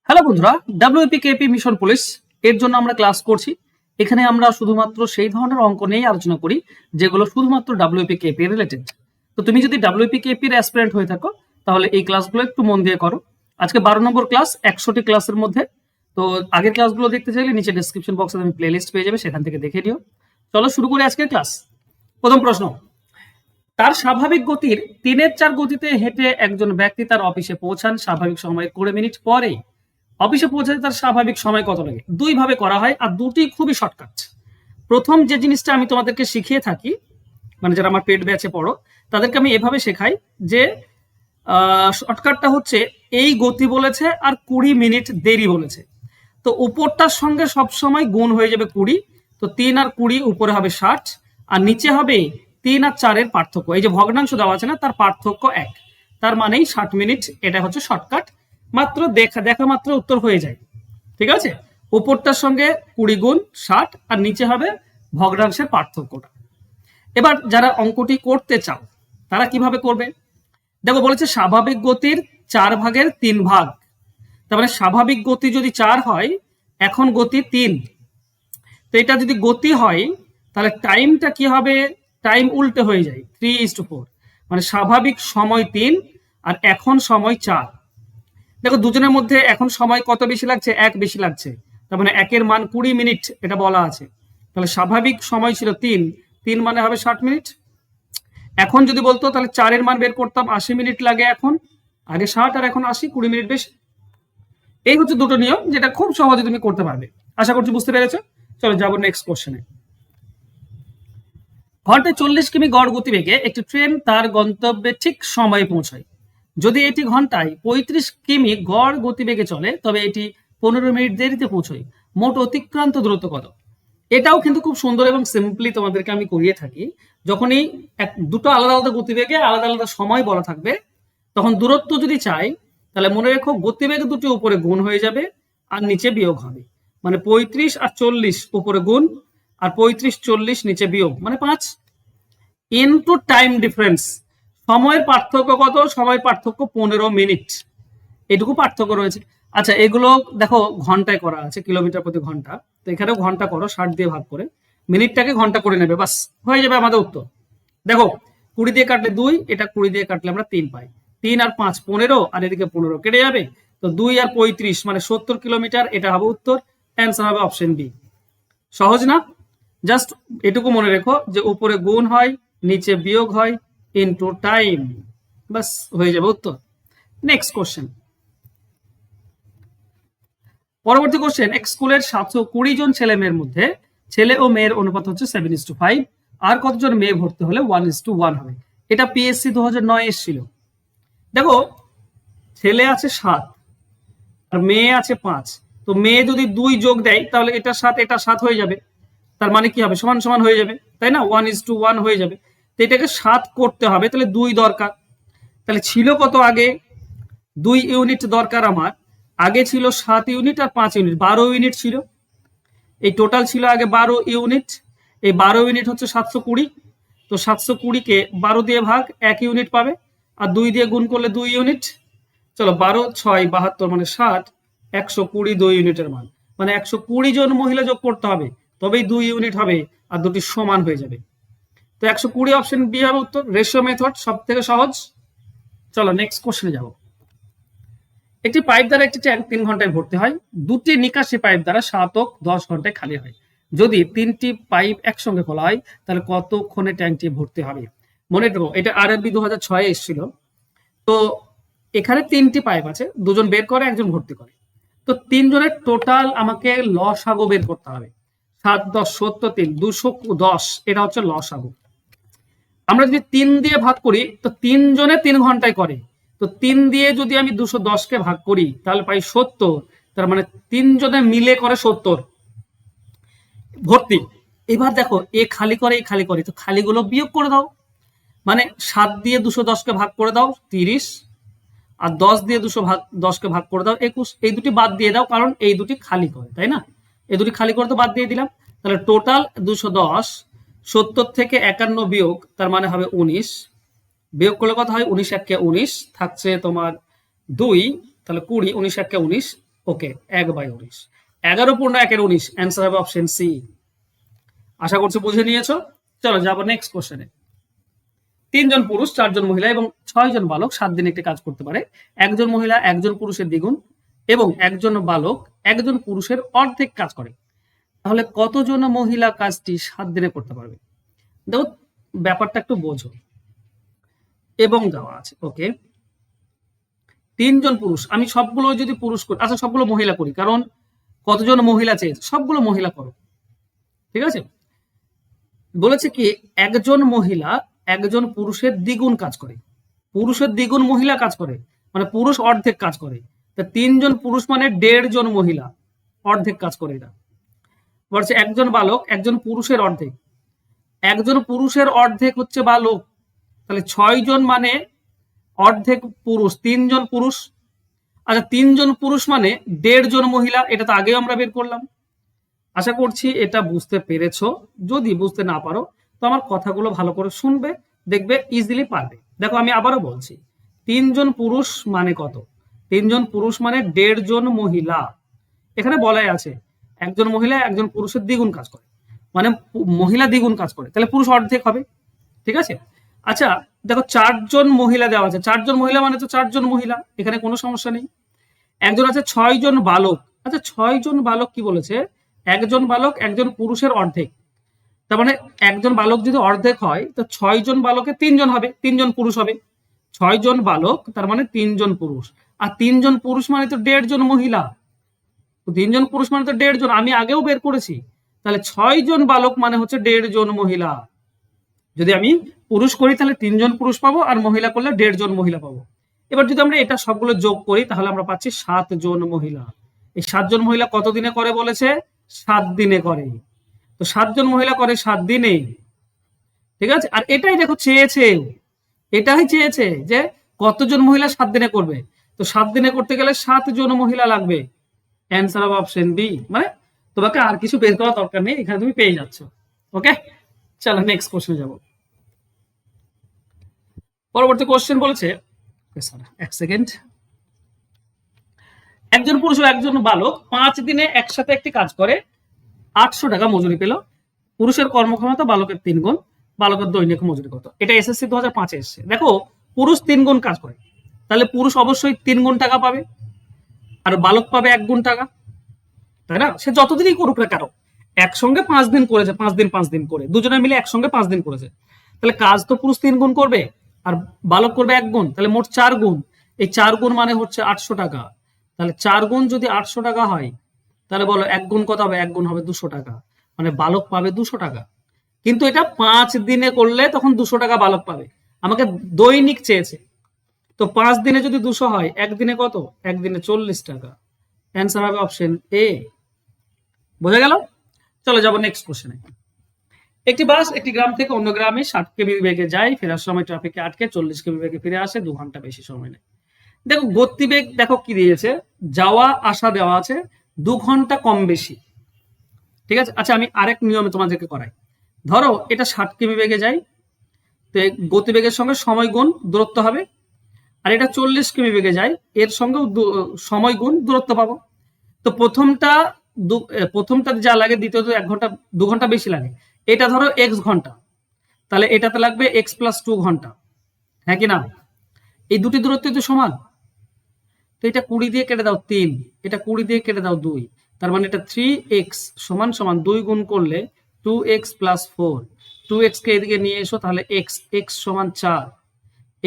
Hello বন্ধুরা, ডাব্লিউপিকেপি mission police এর জন্য আমরা ক্লাস করছি। এখানে আমরা শুধুমাত্র সেই ধরনের অঙ্ক নিয়েই আলোচনা করি যেগুলো শুধুমাত্র ডাব্লিউপিকেপি রিলেটেড। তো তুমি যদি ডাব্লিউপিকেপির অ্যাসপিরেন্ট হয়ে থাকো তাহলে এই ক্লাসগুলো একটু মন দিয়ে করো। আজকে 12 নম্বর ক্লাস, 100টি ক্লাসের মধ্যে। তো আগের ক্লাসগুলো দেখতে চাইলে নিচে ডেসক্রিপশন বক্সে তুমি প্লেলিস্ট পেয়ে যাবে, সেখান থেকে দেখে নিও। চলো শুরু করি আজকের ক্লাস। প্রথম প্রশ্ন, তার স্বাভাবিক গতির 3/4 গতিতে হেঁটে একজন ব্যক্তি তার অফিসে পৌঁছান স্বাভাবিক সময়ের 20 মিনিট পরে। অফিসে পৌঁছাতে তার স্বাভাবিক সময় কত লাগে? দুই ভাবে করা হয় আর দুটি খুবই শর্টকাট। প্রথম যে জিনিসটা আমি তোমাদেরকে শিখিয়ে থাকি, মানে যারা আমার পেড ব্যাচে পড়ো তাদেরকে আমি এভাবে শেখাই যে শর্টকাটটা হচ্ছে এই গতি বলেছে আর 20 মিনিট দেরি বলেছে, তো উপরটার সঙ্গে সবসময় গুণ হয়ে যাবে 20। তো 3 আর 20 উপরে হবে 60 আর নিচে হবে 3 আর 4-এর পার্থক্য। এই যে ভগ্নাংশ দেওয়া আছে না, তার পার্থক্য 1, তার মানেই 60 মিনিট। এটা হচ্ছে শর্টকাট, মাত্র দেখা মাত্র উত্তর হয়ে যায়। ঠিক আছে, উপরটার সঙ্গে 20 গুণ 60 আর নিচে হবে ভগ্নাংশের পার্থক্যটা। এবার যারা অঙ্কটি করতে চাও তারা কিভাবে করবে? দেখো, বলেছে স্বাভাবিক গতির 4 ভাগের 3 ভাগ। তার মানে স্বাভাবিক গতি যদি 4 হয়, এখন গতি 3, তো এটা যদি গতি হয় তাহলে টাইমটা কি হবে? টাইম উল্টে হয়ে যায়, 3:4। মানে স্বাভাবিক সময় 3 আর এখন সময় 4। দেখো দুজনের মধ্যে এখন সময় কত বেশি লাগছে? 1 বেশি লাগছে, তার মানে 1-এর মান 20 মিনিট এটা বলা আছে। তাহলে স্বাভাবিক সময় ছিল 3 মানে হবে 60 মিনিট। এখন যদি বলতো তাহলে 4-এর মান বের করতাম, 80 মিনিট লাগে এখন, আগে 60 আর এখন 80, 20 মিনিট বেশি। এই হচ্ছে দুটো নিয়ম, যেটা খুব সহজে তুমি করতে পারবে। আশা করছি বুঝতে পেরেছো। চলো যাবো নেক্সট কোশ্চেনে। ঘন্টায় 40 কিমি গড় গতিবেগে একটি ট্রেন তার গন্তব্যে ঠিক সময়ে পৌঁছায়। যদি এটি ঘন্টায় 35 কিমি গড় গতিবেগে চলে তবে এটি 15 মিনিট দেরিতে পৌঁছয়। মোট অতিক্রান্ত দূরত্ব কত? এটাও কিন্তু খুব সুন্দর এবং সিম্পলি তোমাদেরকে আমি করিয়ে থাকি। যখনই দুটো আলাদা আলাদা গতিবেগে আলাদা আলাদা সময় বলা থাকবে, তখন দূরত্ব যদি চাই তাহলে মনে রেখো গতিবেগ দুটি উপরে গুণ হয়ে যাবে আর নিচে বিয়োগ হবে। মানে 35 আর 40 উপরে গুণ আর 35-40 নিচে বিয়োগ, মানে 5 ইনটু টাইম ডিফারেন্স। সময়ের পার্থক্য কত? সময়ের পার্থক্য 15 মিনিট, এটুকু পার্থক্য রয়েছে। আচ্ছা, এগুলো দেখো ঘন্টায় করা আছে, কিলোমিটার প্রতি ঘন্টা। তো এখানেও ঘন্টা করো, 60 দিয়ে ভাগ করে মিনিটটাকে ঘন্টা করে নেবে, বাস হয়ে যাবে আমাদের উত্তর। দেখো 20 দিয়ে কাটলে 2, এটা 20 দিয়ে কাটলে আমরা 3 পাই। 3 আর 5 15, আর এদিকে 15 কেটে যাবে। তো 2 আর 35 মানে 70 কিলোমিটার, এটা হবে উত্তর। অ্যান্সার হবে অপশন বি। সহজ না? জাস্ট এটুকু মনে রেখো যে উপরে গুণ হয় নিচে বিয়োগ হয় ইনটু টাইম, বাস হয়ে যাবে উত্তর। Next question. পরবর্তী কোশ্চেন, এক স্কুলের 720 জন ছেলে মেয়ের মধ্যে ছেলে ও মেয়ের অনুপাত হচ্ছে 7:5, আর কতজন মেয়ে ভর্তি হলে 1:1 হবে? এটা পিএসসি 2009 এসেছিল। দেখো ছেলে আছে 7 আর মেয়ে আছে 5, তো মেয়ে যদি 2 যোগ দেয় তাহলে এটা 7 এটা 7 হয়ে যাবে। তার মানে কি হবে? সমান সমান হয়ে যাবে, তাই না? 1:1 হয়ে যাবে। তো এটাকে 7 করতে হবে, তাহলে 2 দরকার। তাহলে ছিল কত আগে? 2 ইউনিট দরকার আমার। আগে ছিল 7 ইউনিট আর 5 ইউনিট, 12 ইউনিট ছিল। এই টোটাল ছিল আগে 12 ইউনিট। এই 12 ইউনিট হচ্ছে 720। তো 720-কে 12 দিয়ে ভাগ, 1 ইউনিট পাবে, আর 2 দিয়ে গুণ করলে 2 ইউনিট। চলো 12 6 72 মানে 60, 120 2 ইউনিটের মান, মানে 120 জন মহিলা যোগ করতে হবে, তবেই 2 ইউনিট হবে আর দুটি সমান হয়ে যাবে। তো 120 অপশন বি হবে উত্তর। রেশিও মেথড সব থেকে সহজ। চলো নেক্সট কোশ্চেনে যাবো। একটি পাইপ দ্বারা একটি ট্যাঙ্ক 3 ঘন্টায় ভর্তি হয়। দুটি নিকাশি পাইপ দ্বারা 7 ও 10 ঘন্টায় খালি হয়। যদি 3টি পাইপ একসঙ্গে খোলা হয় তাহলে কতক্ষণে ট্যাঙ্কটি ভর্তি হবে? মনে রাখো এটা আরআরবি 2006 এসেছিল। তো এখানে 3টি পাইপ আছে, 2 জন বের করে 1 জন ভর্তি করে। তো 3 জনের টোটাল আমাকে লসাগু বের করতে হবে। 7 10 70 3 210, এটা হচ্ছে লসাগু। আমরা যদি 3 দিয়ে ভাগ করি তো 3 জনে 3 ঘন্টায় করে, তো 3 দিয়ে যদি আমি 210-কে ভাগ করি তাহলে পাই 70। তার মানে 3 জনে মিলে করে 70 ভর্তি। এবার দেখো এ খালি করে, এই খালি করে, তো খালিগুলো বিয়োগ করে দাও। মানে 7 দিয়ে 210-কে ভাগ করে দাও 30, আর 10 দিয়ে 210-কে ভাগ করে দাও 21। এই দুটি বাদ দিয়ে দাও, কারণ এই দুটি খালি করে, তাই না? এই দুটি খালি করে তো বাদ দিয়ে দিলাম। তাহলে টোটাল 210, 70 থেকে 51 বিয়োগ, তার মানে হবে 19। বিয়োগ করলে কত হয়? 19 1 কে 19, থাকছে তোমার 2, তাহলে 20, 19 1 কে 19, ওকে, 1/19, 11 পূর্ণ 1/19, অ্যান্সার হবে অপশন সি। আশা করছি বুঝে নিয়েছো। চলো যাবো নেক্সট কোশ্চেনে। 3 জন পুরুষ, 4 জন মহিলা এবং 6 জন বালক 7 দিন একটি কাজ করতে পারে। একজন মহিলা একজন পুরুষের দ্বিগুণ এবং একজন বালক একজন পুরুষের অর্ধেক কাজ করে, তাহলে কতজন মহিলা কাজটি 7 দিনে করতে পারবে? দেখো ব্যাপারটা একটু বোঝো, এবং দেওয়া আছে। ওকে, 3 জন পুরুষ, আমি সবগুলো যদি পুরুষ করি, আচ্ছা সবগুলো মহিলা করি, কারণ কতজন মহিলা চেয়েছে, সবগুলো মহিলা করো, ঠিক আছে। বলেছে কি একজন মহিলা একজন পুরুষের দ্বিগুণ কাজ করে, পুরুষের দ্বিগুণ মহিলা কাজ করে, মানে পুরুষ অর্ধেক কাজ করে। তা 3 জন পুরুষ মানে 1.5 জন মহিলা অর্ধেক কাজ করে। এটা বলছে একজন বালক একজন পুরুষের অর্ধেক, একজন পুরুষের অর্ধেক হচ্ছে বালক, তাহলে 6 জন মানে অর্ধেক পুরুষ, 3 জন পুরুষ। আচ্ছা 3 জন পুরুষ মানে 1.5 জন মহিলা, এটা তো আগেও আমরা বের করলাম। আশা করছি এটা বুঝতে পেরেছো। যদি বুঝতে না পারো তো আমার কথাগুলো ভালো করে শুনবে, দেখবে ইজিলি পারবে। দেখো আমি আবারও বলছি, 3 জন পুরুষ মানে কত? 3 জন পুরুষ মানে 1.5 জন মহিলা। এখানে বলাই আছে একজন মহিলা একজন পুরুষের দ্বিগুণ কাজ করে, মানে মহিলা দ্বিগুণ কাজ করে, তাহলে পুরুষ অর্ধেক হবে, ঠিক আছে। আচ্ছা দেখো 4 জন মহিলা দেওয়া আছে, 4 জন মহিলা মানে তো 4 জন মহিলা, এখানে কোনো সমস্যা নেই। একজন আছে 6 জন বালক, আচ্ছা 6 জন বালক কি বলেছে, একজন বালক একজন পুরুষের অর্ধেক, তার মানে একজন বালক যদি অর্ধেক হয় তো 6 জন বালকে 3 জন হবে, 3 জন পুরুষ হবে। 6 জন বালক তার মানে 3 জন পুরুষ, আর 3 জন পুরুষ মানে তো 1.5 জন মহিলা, তো 3 জন পুরুষ মানে তো 1.5 জন, আমি আগেও বের করেছি। তাহলে 6 জন বালক মানে হচ্ছে 1.5 জন মহিলা। যদি আমি পুরুষ করি তাহলে 3 জন পুরুষ পাবো, আর মহিলা করলে 1.5 জন মহিলা পাবো। এবার যদি আমরা এটা সবগুলো যোগ করি তাহলে আমরা পাচ্ছি 7 জন মহিলা। এই 7 জন মহিলা কত দিনে করে বলেছে? 7 দিনে করে। তো 7 জন মহিলা করে 7 দিনে, ঠিক আছে। আর এটাই দেখো চেয়েছে, এটাই চেয়েছে যে কতজন মহিলা 7 দিনে করবে। তো 7 দিনে করতে গেলে 7 জন মহিলা লাগবে, অ্যান্সার হবে অপশন বি। মানে তোমাকে আর কিছু বের করার দরকার নেই, এখানে তুমি পেয়ে যাচ্ছ। ওকে, চলো নেক্সট কোশ্চেনে যাব। পরবর্তী কোশ্চেন বলেছে, এক সেকেন্ড, একজন পুরুষ ও একজন বালক 5 দিনে একসাথে একটি কাজ করে, 800 টাকা মজুরি পেল। পুরুষের কর্মক্ষমতা বালকের 3 গুণ, বালকের দৈনিক মজুরি কত? এটা এসএসসি 2005 এসছে। দেখো পুরুষ 3 গুণ কাজ করে, তাহলে পুরুষ অবশ্যই 3 গুণ টাকা পাবে, আর বালক পাবে 1 গুণ টাকা, তাই না। সে যতদিনই করুক না কেন, একসঙ্গে 5 দিন করেছে, 5 দিন করে, দুজনে মিলে একসঙ্গে 5 দিন করেছে, তাহলে কাজ তো পুরুষ 3 গুণ করবে আর বালক করবে 1 গুণ, তাহলে মোট 4 গুণ। এই 4 গুণ মানে হচ্ছে 800 টাকা। তাহলে 4 গুণ যদি 800 টাকা হয়, তাহলে বলো 1 গুণ কত হবে? 1 গুণ হবে 200 টাকা, মানে বালক পাবে 200 টাকা। কিন্তু এটা 5 দিনে করলে তখন 200 টাকা বালক পাবে। আমাকে দৈনিক চেয়েছে, তো 5 দিনে যদি 200 হয়, একদিনে কত? একদিনে 40 টাকা, অ্যান্সার হবে অপশন এ। বোঝা গেল? চলো যাবো নেক্সট কোশ্চেনে। একটি বাস একটি গ্রাম থেকে অন্য গ্রামে 60 কিমি বেগে যায়, ফেরার সময় ট্রাফিকে আটকে 40 কিমি বেগে ফিরে আসে, 2 ঘন্টা বেশি সময় নেয়। দেখো গতিবেগ দেখো কি দিয়েছে, যাওয়া আসা দেওয়া আছে, 2 ঘন্টা কম বেশি, ঠিক আছে। আচ্ছা আমি আরেক নিয়মে তোমাদেরকে করাই। ধরো এটা 60 কিমি বেগে যায়, তো গতিবেগের সঙ্গে সময় গুণ দূরত্ব হবে, আর এটা 40 কিমি বেগে যায়, এর সঙ্গে সময় গুণ দূরত্ব পাবো। তো প্রথমটা যা লাগে, দ্বিতীয়ত 1 ঘন্টা 2 ঘন্টা বেশি লাগে। এটা ধরো এক্স ঘন্টা, তাহলে এটাতে লাগবে এক্স প্লাস 2 ঘন্টা, হ্যাঁ কি না? এই দুটি দূরত্ব তো সমান, তো এটা 20 দিয়ে কেটে দাও 3, এটা 20 দিয়ে কেটে দাও 2, তার মানে এটা 3x সমান সমান 2 গুণ করলে 2x প্লাস 4, 2x কে এদিকে নিয়ে এসো, তাহলে x সমান 4,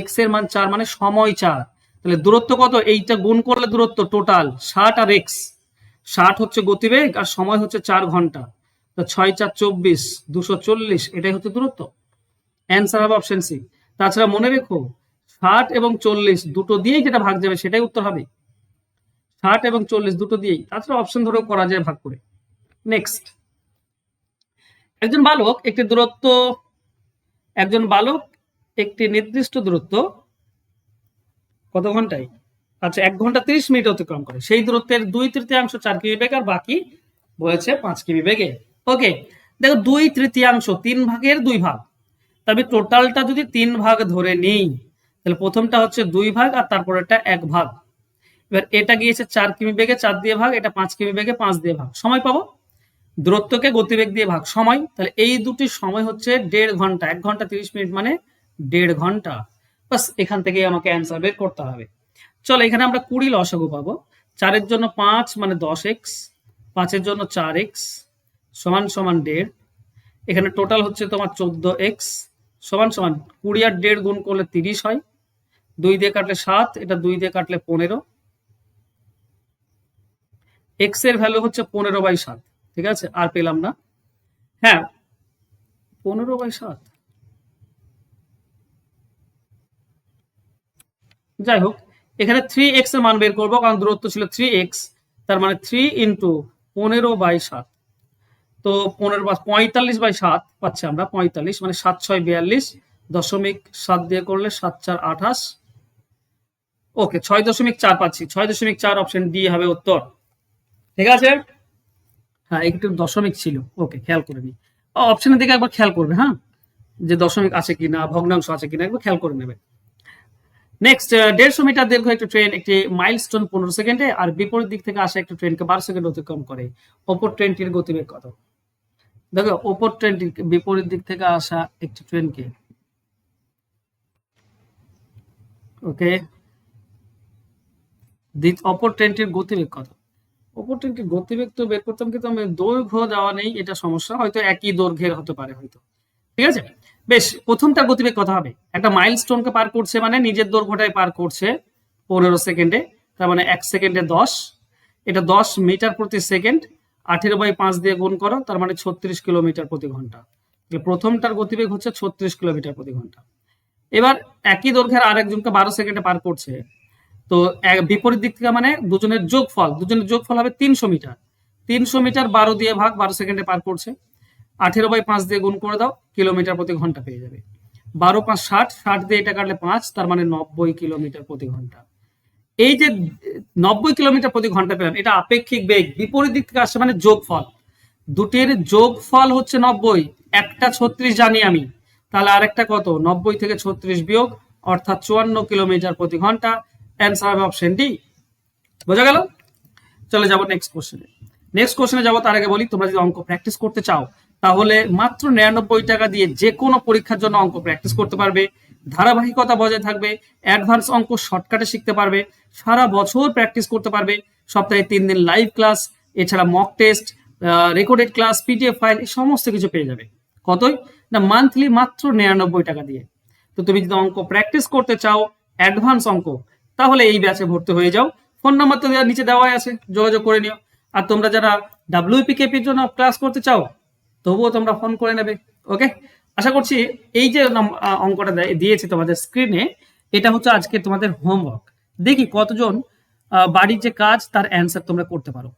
x এর মান 4 মানে সময় 4। তাহলে দূরত্ব কত? এইটা গুণ করলে দূরত্ব টোটাল 60 আর x, 60 হচ্ছে গতিবেগ আর সময় হচ্ছে 4 ঘন্টা, তো 6 4 24, 240, এটাই হচ্ছে দূরত্ব, অ্যান্সার হবে অপশন সি। তাছাড়া মনে রেখো 60 এবং 40 দুটো দিয়েই যেটা ভাগ যাবে সেটাই উত্তর হবে, 60 এবং 40 দুটো দিয়েই। তাছাড়া অপশন ধরেও করা যায় ভাগ করে। নেক্সট, একজন বালক একটি নির্দিষ্ট দূরত্ব কত ঘন্টায়? আচ্ছা 1 ঘন্টা 30 মিনিট অতিক্রম করে, সেই দূরত্বের 2/3 4 কিমি বেগে আর বাকি বলেছে 5 কিমি বেগে। ওকে, দেখো 2/3, 3 ভাগের 2 ভাগ, তবে টোটালটা যদি 3 ভাগ ধরে নেই, তাহলে প্রথমটা হচ্ছে 2 ভাগ আর তারপর এটা 1 ভাগ। এবার এটা গিয়েছে 4 কিমি বেগে 4 দিয়ে ভাগ, এটা 5 কিমি বেগে 5 দিয়ে ভাগ, সময় পাবো। দূরত্বকে গতিবেগ দিয়ে ভাগ সময়, তাহলে এই দুটি সময় হচ্ছে 1.5 ঘন্টা, 1 ঘন্টা 30 মিনিট মানে 1.5 ঘন্টা। বাস এখান থেকে আমাকে অ্যান্সার বের করতে হবে। চলো এখানে আমরা 20 লসাগু পাবো। 4 এর জন্য 5 মানে 10x, 5 এর জন্য 4x সমান সমান 1.5। এখানে টোটাল হচ্ছে তোমার 14x সমান সমান 20 আর 1.5 গুণ করলে 30 হয়, 2 দিয়ে কাটলে 7, এটা 2 দিয়ে কাটলে 15। x এর ভ্যালু হচ্ছে 15/7, ঠিক আছে, আর পেলাম না। হ্যাঁ 15/7, যাই হোক এখানে 3x এর মান বের করবো কারণ দূরত্ব ছিল 3x, তার মানে 3 ইন্টু 15/7, তো 45/7 পাচ্ছি আমরা, 45 মানে 7 6 42, 0.7 দিয়ে করলে 7 4 28, ওকে 6.4 পাচ্ছি, 6.4 অপশন ডি হবে উত্তর, ঠিক আছে। হ্যাঁ একটু দশমিক ছিল, ওকে খেয়াল করে নি, অপশনের দিকে একবার খেয়াল করবে, হ্যাঁ যে দশমিক আছে কিনা ভগ্নাংশ আছে কিনা একবার খেয়াল করে নেবে। নেক্সট 150 মিটার দীর্ঘ একটি ট্রেন একটি মাইলস্টোন 15 সেকেন্ডে আর বিপরীত দিক থেকে আসা একটি ট্রেনকে 12 সেকেন্ড অতিক্রম করে, অপর ট্রেনটির গতিবেগ কত? দেখো অপর ট্রেনটির বিপরীত দিক থেকে আসা একটি ট্রেনকে, ওকে অপর ট্রেনটির গতিবেগ কত? অপর ট্রেনটির গতিবেগ তো বের করতাম কিন্তু আমি দৈর্ঘ্য দেওয়া নেই, এটা সমস্যা, হয়তো একই দৈর্ঘ্যের হতে পারে হয়তো, ঠিক আছে। বেশ, প্রথমটার গতিবেগ কত হবে? একটা মাইলস্টোনকে পার করছে মানে নিজের দৈর্ঘ্যটাই পার করছে 15 সেকেন্ডে, তার মানে 1 সেকেন্ডে 10, এটা 10 মিটার প্রতি সেকেন্ড, 18/5 দিয়ে গুণ করো, তার মানে 36 কিলোমিটার প্রতি ঘন্টা। প্রথমটার গতিবেগ হচ্ছে 36 কিলোমিটার প্রতি ঘন্টা। এবার একই দৈর্ঘ্যের আরেকজনকে 12 সেকেন্ডে পার করছে, তো বিপরীত দিক থেকে মানে দুজনের যোগফল হবে 300 মিটার, 300 মিটার 12 দিয়ে ভাগ, 12 সেকেন্ডে পার করছে, 18/5 দিয়ে গুণ করে দাও, কিলোমিটার প্রতি ঘন্টা পেয়ে যাবে। 12 5 60, 60 দিয়ে এটা কাটলে 5, তার মানে 90 কিলোমিটার প্রতি ঘন্টা। এই যে 90 কিলোমিটার প্রতি ঘন্টা পেলাম, এটা আপেক্ষিক বেগ, বিপরীত দিক থেকে আসছে মানে যোগফল, দুটির যোগফল হচ্ছে 90, একটা 36 জানি আমি, তাহলে আরেকটা কত? 90 থেকে 36 বিয়োগ, অর্থাৎ 54 কিলোমিটার প্রতি ঘন্টা। অ্যান্সার হবে অপশন ডি, বোঝা গেল? চলে যাবো নেক্সট কোশ্চেনে যাবো, তার আগে বলি তোমরা যদি অঙ্ক প্র্যাকটিস করতে চাও তাহলে মাত্র 99 টাকা দিয়ে যে কোনো পরীক্ষার জন্য অঙ্ক প্র্যাকটিস করতে পারবে, ধারাবাহিকতা বজায় থাকবে, অ্যাডভান্স অঙ্ক শর্টকাটে শিখতে পারবে, সারা বছর প্র্যাকটিস করতে পারবে, সপ্তাহে 3 দিন লাইভ ক্লাস, এছাড়া mock test, recorded class, PDF file, এই সমস্ত কিছু পেয়ে যাবে। কতই না? মান্থলি মাত্র 99 টাকা দিয়ে। তো তুমি যদি অঙ্ক প্র্যাকটিস করতে চাও অ্যাডভান্স অঙ্ক, তাহলে এই ব্যাচে ভর্তি হয়ে যাও। ফোন নাম্বার তো নিচে দেওয়াই আছে, যোগাযোগ করে নিও। আর তোমরা যারা WPKPর জন্য ক্লাস করতে চাও তবুও তোমরা ফোন করে নেবে, ওকে। আশা করছি এই যে অঙ্কটা দিয়েছি তোমাদের স্ক্রিনে, এটা হচ্ছে আজকে তোমাদের হোমওয়ার্ক। দেখি কতজন বাড়ির যে কাজ তার অ্যান্সার তোমরা করতে পারো।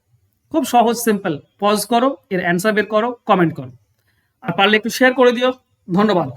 খুব সহজ, সিম্পল। পজ করো, এর অ্যান্সার বের করো, কমেন্ট করো, আর পারলে একটু শেয়ার করে দিও। ধন্যবাদ।